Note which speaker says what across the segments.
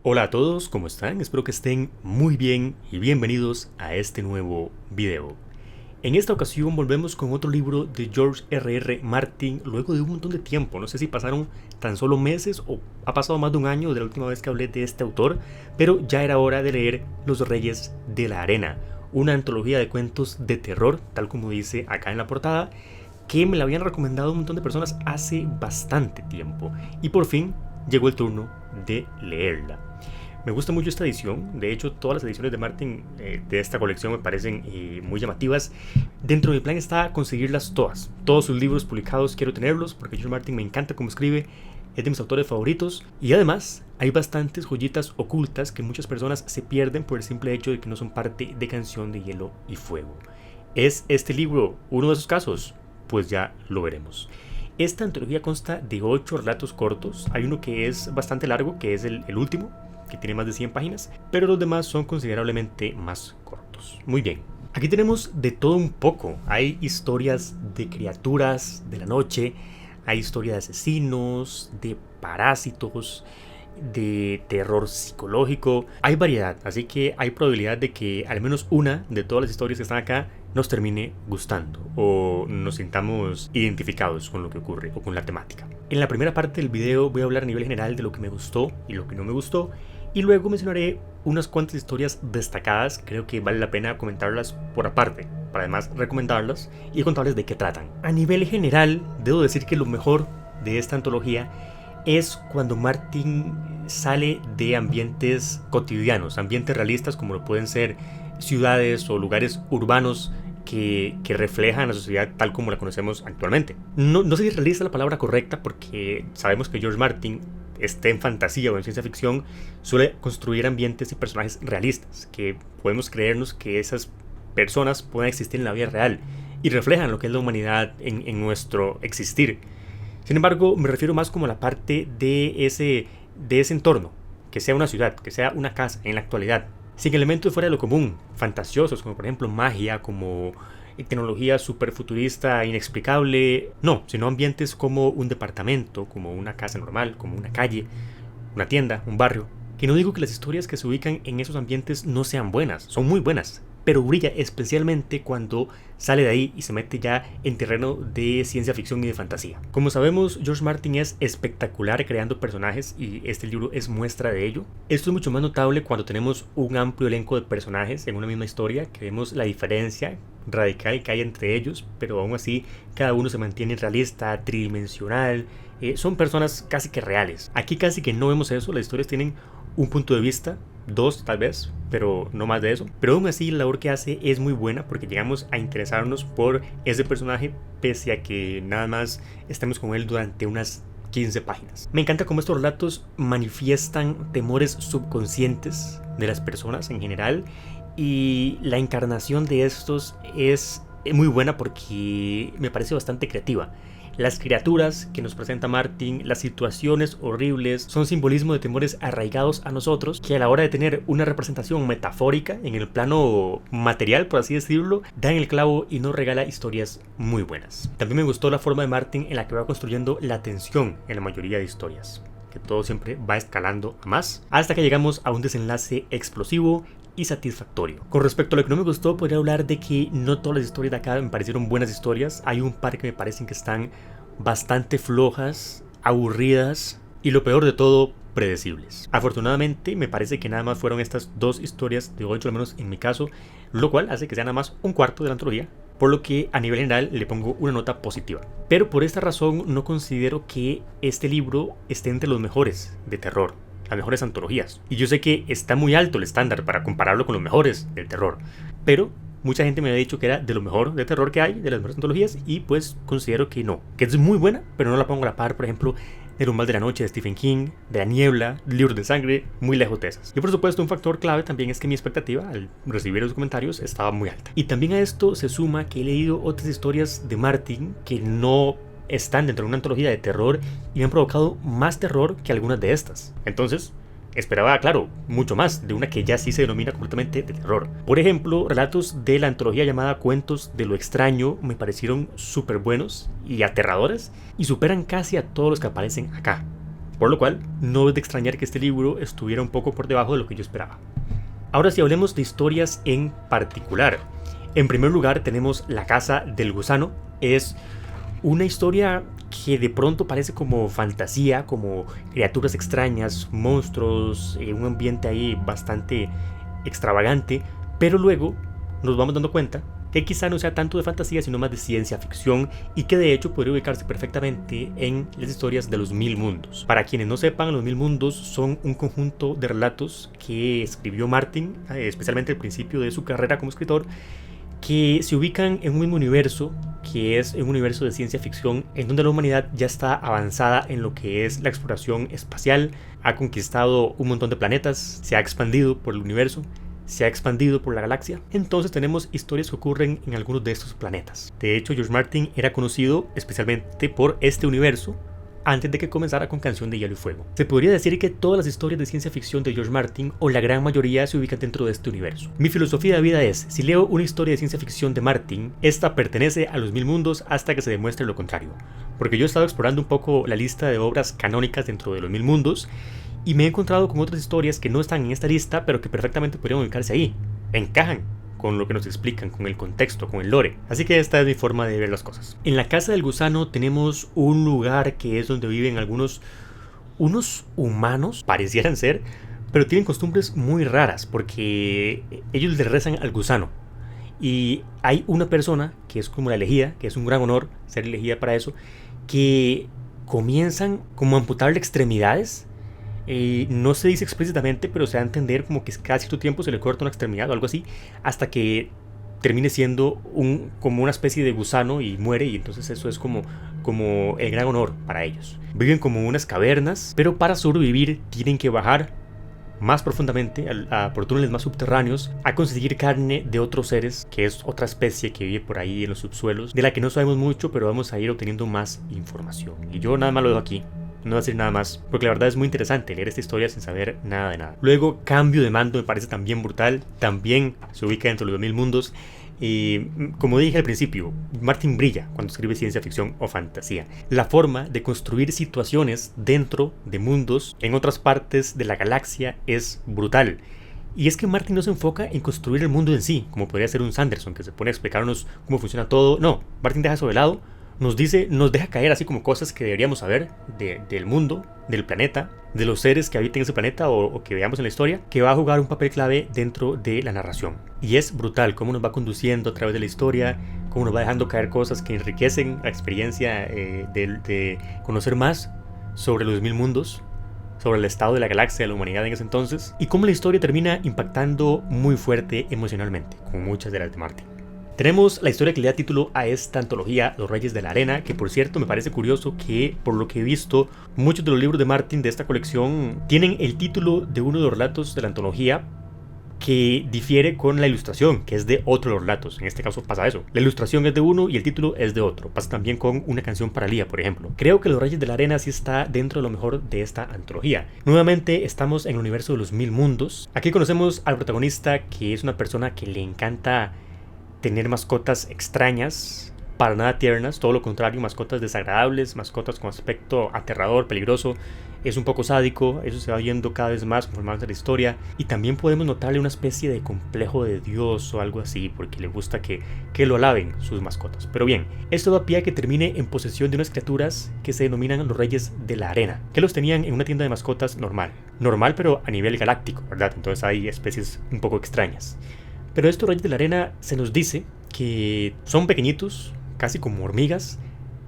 Speaker 1: Hola a todos, ¿cómo están? Espero que estén muy bien y bienvenidos a este nuevo video. En esta ocasión volvemos con otro libro de George R.R. Martin luego de un montón de tiempo. No sé si pasaron tan solo meses o ha pasado más de un año de la última vez que hablé de este autor, pero ya era hora de leer Los Reyes de la Arena, una antología de cuentos de terror, tal como dice acá en la portada, que me la habían recomendado un montón de personas hace bastante tiempo y por fin llegó el turno de leerla. Me gusta mucho esta edición, de hecho todas las ediciones de Martin de esta colección me parecen muy llamativas. Dentro de mi plan está conseguirlas todas, todos sus libros publicados quiero tenerlos porque George Martin me encanta cómo escribe, es de mis autores favoritos y además hay bastantes joyitas ocultas que muchas personas se pierden por el simple hecho de que no son parte de Canción de Hielo y Fuego. ¿Es este libro uno de esos casos? Pues ya lo veremos. Esta antología consta de 8 relatos cortos, hay uno que es bastante largo, que es el último, que tiene más de 100 páginas, pero los demás son considerablemente más cortos. Muy bien, aquí tenemos de todo un poco. Hay historias de criaturas de la noche, hay historias de asesinos, de parásitos, de terror psicológico, hay variedad, así que hay probabilidad de que al menos una de todas las historias que están acá nos termine gustando o nos sintamos identificados con lo que ocurre o con la temática. En la primera parte del video voy a hablar a nivel general de lo que me gustó y lo que no me gustó y luego mencionaré unas cuantas historias destacadas, creo que vale la pena comentarlas por aparte, para además recomendarlas y contarles de qué tratan. A nivel general, debo decir que lo mejor de esta antología es cuando Martin sale de ambientes cotidianos, ambientes realistas como lo pueden ser ciudades o lugares urbanos que reflejan la sociedad tal como la conocemos actualmente. No sé si realista es la palabra correcta porque sabemos que George Martin, esté en fantasía o en ciencia ficción, suele construir ambientes y personajes realistas, que podemos creernos que esas personas pueden existir en la vida real y reflejan lo que es la humanidad en nuestro existir. Sin embargo, me refiero más como a la parte de ese entorno, que sea una ciudad, que sea una casa en la actualidad, sin elementos fuera de lo común, fantasiosos, como por ejemplo magia, como tecnología super futurista inexplicable, no, sino ambientes como un departamento, como una casa normal, como una calle, una tienda, un barrio. Que no digo que las historias que se ubican en esos ambientes no sean buenas, son muy buenas, pero brilla especialmente cuando sale de ahí y se mete ya en terreno de ciencia ficción y de fantasía. Como sabemos, George Martin es espectacular creando personajes y este libro es muestra de ello. Esto es mucho más notable cuando tenemos un amplio elenco de personajes en una misma historia, que vemos la diferencia radical que hay entre ellos, pero aún así cada uno se mantiene realista, tridimensional, son personas casi que reales. Aquí casi que no vemos eso, las historias tienen un punto de vista, dos tal vez, pero no más de eso. Pero aún así la labor que hace es muy buena porque llegamos a interesarnos por ese personaje pese a que nada más estemos con él durante unas 15 páginas. Me encanta cómo estos relatos manifiestan temores subconscientes de las personas en general y la encarnación de estos es muy buena porque me parece bastante creativa. Las criaturas que nos presenta Martin, las situaciones horribles, son simbolismo de temores arraigados a nosotros que a la hora de tener una representación metafórica en el plano material, por así decirlo, dan el clavo y nos regala historias muy buenas. También me gustó la forma de Martin en la que va construyendo la tensión en la mayoría de historias, que todo siempre va escalando a más, hasta que llegamos a un desenlace explosivo y satisfactorio. Con respecto a lo que no me gustó, podría hablar de que no todas las historias de acá me parecieron buenas historias. Hay un par que me parecen que están bastante flojas, aburridas y lo peor de todo, predecibles. Afortunadamente me parece que nada más fueron estas dos historias de 8, al menos en mi caso, lo cual hace que sea nada más un cuarto de la antología, por lo que a nivel general le pongo una nota positiva. Pero por esta razón no considero que este libro esté entre los mejores de terror, las mejores antologías. Y yo sé que está muy alto el estándar para compararlo con los mejores del terror, pero mucha gente me ha dicho que era de lo mejor de terror que hay, de las mejores antologías, y pues considero que no, que es muy buena, pero no la pongo a la par, por ejemplo, de Los Mal de la Noche de Stephen King, de La Niebla, Libros de Sangre, muy lejos de esas. Y por supuesto un factor clave también es que mi expectativa al recibir los comentarios estaba muy alta. Y también a esto se suma que he leído otras historias de Martin que no están dentro de una antología de terror y me han provocado más terror que algunas de estas. Entonces, esperaba, claro, mucho más de una que ya sí se denomina completamente de terror. Por ejemplo, relatos de la antología llamada Cuentos de lo Extraño me parecieron súper buenos y aterradores y superan casi a todos los que aparecen acá. por lo cual no es de extrañar que este libro estuviera un poco por debajo de lo que yo esperaba. Ahora sí, hablemos de historias en particular. En primer lugar tenemos La Casa del Gusano. Es una historia que de pronto parece como fantasía, como criaturas extrañas, monstruos, un ambiente ahí bastante extravagante, pero luego nos vamos dando cuenta que quizá no sea tanto de fantasía, sino más de ciencia ficción, y que de hecho podría ubicarse perfectamente en las historias de los Mil Mundos. Para quienes no sepan, los Mil Mundos son un conjunto de relatos que escribió Martin, especialmente al principio de su carrera como escritor, que se ubican en un mismo universo, que es un universo de ciencia ficción, en donde la humanidad ya está avanzada en lo que es la exploración espacial, ha conquistado un montón de planetas, se ha expandido por el universo, se ha expandido por la galaxia. Entonces tenemos historias que ocurren en algunos de estos planetas. De hecho, George Martin era conocido especialmente por este universo antes de que comenzara con Canción de Hielo y Fuego. Se podría decir que todas las historias de ciencia ficción de George Martin, o la gran mayoría, se ubican dentro de este universo. Mi filosofía de vida es: si leo una historia de ciencia ficción de Martin, esta pertenece a los Mil Mundos hasta que se demuestre lo contrario. Porque yo he estado explorando un poco la lista de obras canónicas dentro de los Mil Mundos, y me he encontrado con otras historias que no están en esta lista, pero que perfectamente podrían ubicarse ahí. Encajan con lo que nos explican, con el contexto, con el lore. Así que esta es mi forma de ver las cosas. En la Casa del Gusano tenemos un lugar que es donde viven unos humanos, parecieran ser, pero tienen costumbres muy raras, porque ellos le rezan al gusano. Y hay una persona que es como la elegida, que es un gran honor ser elegida para eso, que comienzan como a amputarle extremidades. No se dice explícitamente, pero se da a entender como que cada cierto tiempo se le corta una extremidad o algo así, hasta termine siendo como una especie de gusano y muere, y entonces eso es como el gran honor para ellos. Viven como en unas cavernas, pero para sobrevivir tienen que bajar más profundamente, por túneles más subterráneos, a conseguir carne de otros seres, que es otra especie que vive por ahí en los subsuelos, de la que no sabemos mucho, pero vamos a ir obteniendo más información. Y yo nada más lo dejo aquí. No voy a decir nada más, porque la verdad es muy interesante leer esta historia sin saber nada de nada. Luego, Cambio de Mando me parece también brutal. También se ubica dentro de los Mil Mundos. Como dije al principio, Martin brilla cuando escribe ciencia ficción o fantasía. La forma de construir situaciones dentro de mundos en otras partes de la galaxia es brutal. Y es que Martin no se enfoca en construir el mundo en sí, como podría ser un Sanderson, que se pone a explicarnos cómo funciona todo. No, Martin deja eso de lado. Nos deja caer así como cosas que deberíamos saber del mundo, del planeta, de los seres que habitan ese planeta o que veamos en la historia, que va a jugar un papel clave dentro de la narración. Y es brutal cómo nos va conduciendo a través de la historia, cómo nos va dejando caer cosas que enriquecen la experiencia de conocer más sobre los Mil Mundos, sobre el estado de la galaxia, de la humanidad en ese entonces, y cómo la historia termina impactando muy fuerte emocionalmente, como muchas de las de Martin. Tenemos la historia que le da título a esta antología, Los Reyes de la Arena, que por cierto me parece curioso que, por lo que he visto, muchos de los libros de Martin de esta colección tienen el título de uno de los relatos de la antología, que difiere con la ilustración, que es de otro de los relatos. En este caso pasa eso. La ilustración es de uno y el título es de otro. Pasa también con Una canción para Lía, por ejemplo. Creo que Los Reyes de la Arena sí está dentro de lo mejor de esta antología. Nuevamente estamos en el universo de los Mil Mundos. Aquí conocemos al protagonista, que es una persona que le encanta tener mascotas extrañas, para nada tiernas, todo lo contrario, mascotas desagradables, mascotas con aspecto aterrador, peligroso. Es un poco sádico, eso se va viendo cada vez más conforme avanza la historia, y también podemos notarle una especie de complejo de Dios o algo así, porque le gusta que lo alaben sus mascotas. Pero bien, esto da pie a que termine en posesión de unas criaturas que se denominan los Reyes de la Arena, que los tenían en una tienda de mascotas normal, pero a nivel galáctico, ¿verdad? Entonces hay especies un poco extrañas. Pero estos Reyes de la Arena se nos dice que son pequeñitos, casi como hormigas,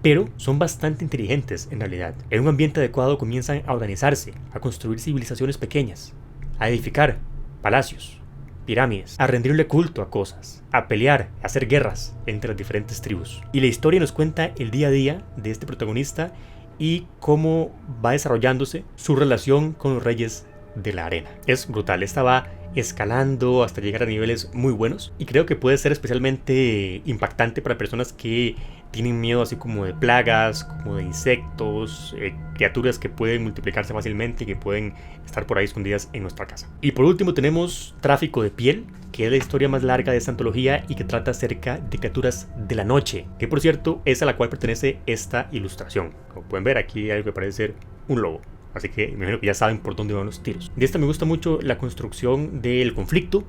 Speaker 1: pero son bastante inteligentes en realidad. En un ambiente adecuado comienzan a organizarse, a construir civilizaciones pequeñas, a edificar palacios, pirámides, a rendirle culto a cosas, a pelear, a hacer guerras entre las diferentes tribus. Y la historia nos cuenta el día a día de este protagonista y cómo va desarrollándose su relación con los Reyes de la Arena. Es brutal, esta va escalando hasta llegar a niveles muy buenos, y creo que puede ser especialmente impactante para personas que tienen miedo así como de plagas, como de insectos, criaturas que pueden multiplicarse fácilmente y que pueden estar por ahí escondidas en nuestra casa. Y por último tenemos Tráfico de Piel, que es la historia más larga de esta antología y que trata acerca de criaturas de la noche, que por cierto es a la cual pertenece esta ilustración. Como pueden ver, aquí hay algo que parece ser un lobo. así que me imagino que ya saben por dónde van los tiros. De esta me gusta mucho la construcción del conflicto,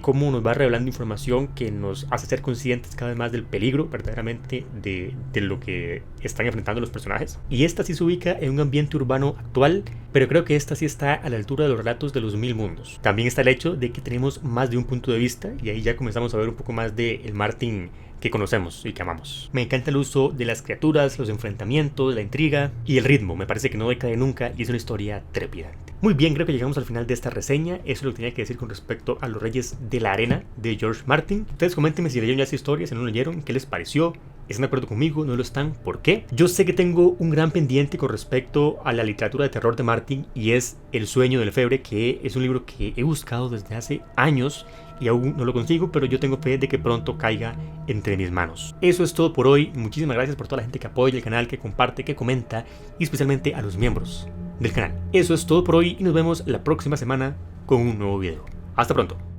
Speaker 1: cómo nos va revelando información que nos hace ser conscientes cada vez más del peligro verdaderamente de lo que están enfrentando los personajes. Y esta sí se ubica en un ambiente urbano actual, pero creo que esta sí está a la altura de los relatos de los Mil Mundos. También está el hecho de que tenemos más de un punto de vista, y ahí ya comenzamos a ver un poco más de el Martin que conocemos y que amamos. Me encanta el uso de las criaturas, los enfrentamientos, la intriga y el ritmo. Me parece que no decae nunca y es una historia trepidante. Muy bien, creo que llegamos al final de esta reseña. Eso es lo que tenía que decir con respecto a Los Reyes de la Arena de George Martin. Ustedes coméntenme si leyeron ya esta historia, si no lo leyeron, qué les pareció. ¿Están de acuerdo conmigo? ¿No lo están? ¿Por qué? Yo sé que tengo un gran pendiente con respecto a la literatura de terror de Martin, y es El sueño del Lefebvre, que es un libro que he buscado desde hace años y aún no lo consigo, pero yo tengo fe de que pronto caiga entre mis manos. Eso es todo por hoy. Muchísimas gracias por toda la gente que apoya el canal, que comparte, que comenta, y especialmente a los miembros del canal. Eso es todo por hoy y nos vemos la próxima semana con un nuevo video. Hasta pronto.